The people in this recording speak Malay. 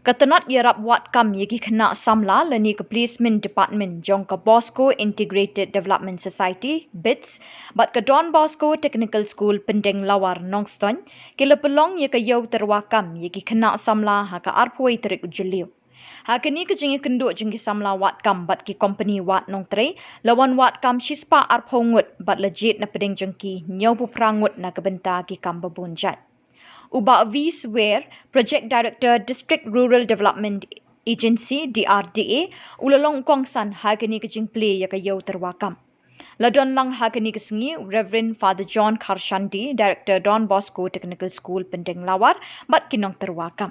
Katanat yarap wat kam yagi kena Samla lani ke placement department jong ke Bosco Integrated Development Society BITS bat ke Donbosco Technical School Pyndenglawar Nongston kila pelong ya ke yau terwakam yagi kena Samla ha ke arpoi terik ujeliu. Ha kini ke jengi kenduk jengi Samla wat kam bat ki company wat nong tre lawan wat kam shispa arphongut bat legit na pedeng jengki nyau puprangut na kebenta ki kam babunjat. Uba V's where Project Director District Rural Development Agency DRDA ulalong kongsan hagani kejing play ya kayau terwakam. Ladon lang hagani kesengi Reverend Father John Karshandi Director Don Bosco Technical School Pyndenglawar bat kinong terwakam.